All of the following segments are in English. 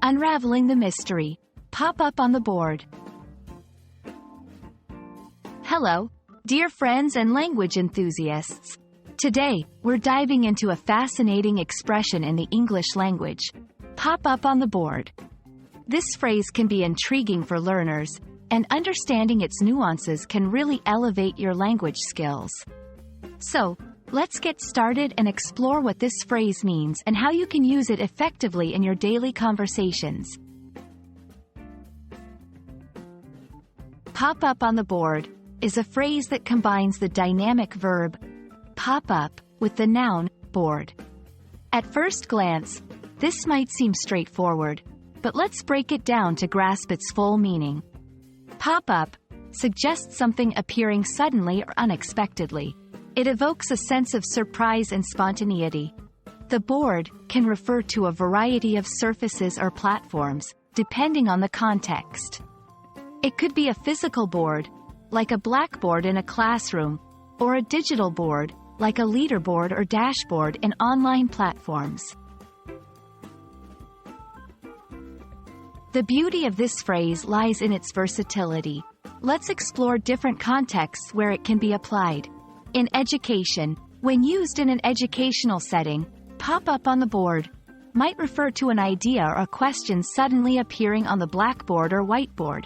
Unraveling the Mystery. Pop up on the board. Hello, dear friends and language enthusiasts. Today, we're diving into a fascinating expression in the English language. Pop up on the board. This phrase can be intriguing for learners, and understanding its nuances can really elevate your language skills. So, let's get started and explore what this phrase means and how you can use it effectively in your daily conversations. Pop up on the board is a phrase that combines the dynamic verb pop up with the noun board. At first glance, this might seem straightforward, but let's break it down to grasp its full meaning. Pop up suggests something appearing suddenly or unexpectedly. It evokes a sense of surprise and spontaneity. The board can refer to a variety of surfaces or platforms, depending on the context. It could be a physical board, like a blackboard in a classroom, or a digital board, like a leaderboard or dashboard in online platforms. The beauty of this phrase lies in its versatility. Let's explore different contexts where it can be applied. In education, when used in an educational setting, pop up on the board might refer to an idea or a question suddenly appearing on the blackboard or whiteboard.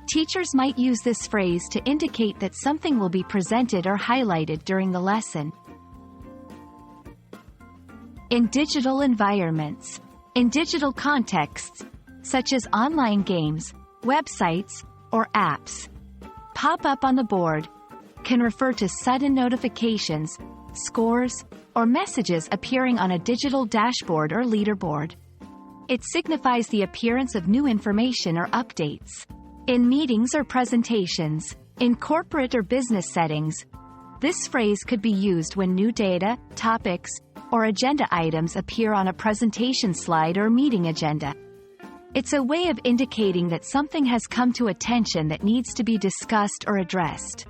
Teachers might use this phrase to indicate that something will be presented or highlighted during the lesson. In digital environments, in digital contexts, such as online games, websites, or apps, pop up on the board can refer to sudden notifications, scores, or messages appearing on a digital dashboard or leaderboard. It signifies the appearance of new information or updates. In meetings or presentations, in corporate or business settings, this phrase could be used when new data, topics, or agenda items appear on a presentation slide or meeting agenda. It's a way of indicating that something has come to attention that needs to be discussed or addressed.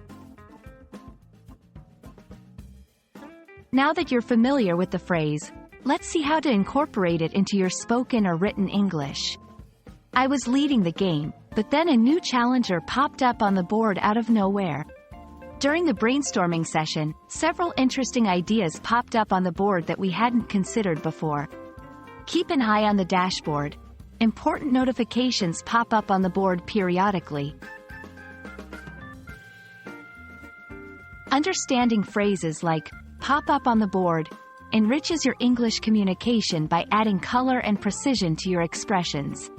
Now that you're familiar with the phrase, let's see how to incorporate it into your spoken or written English. I was leading the game, but then a new challenger popped up on the board out of nowhere. During the brainstorming session, several interesting ideas popped up on the board that we hadn't considered before. Keep an eye on the dashboard. Important notifications pop up on the board periodically. Understanding phrases like pop up on the board enriches your English communication by adding color and precision to your expressions.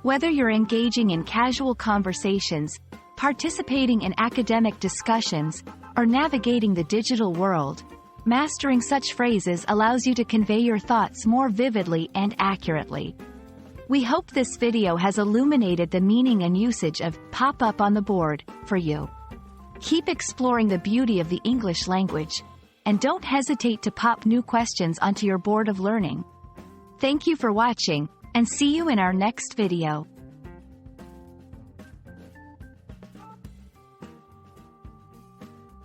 Whether you're engaging in casual conversations, participating in academic discussions, or navigating the digital world, mastering such phrases allows you to convey your thoughts more vividly and accurately. We hope this video has illuminated the meaning and usage of pop up on the board for you. Keep exploring the beauty of the English language, and don't hesitate to pop new questions onto your board of learning. Thank you for watching, and see you in our next video.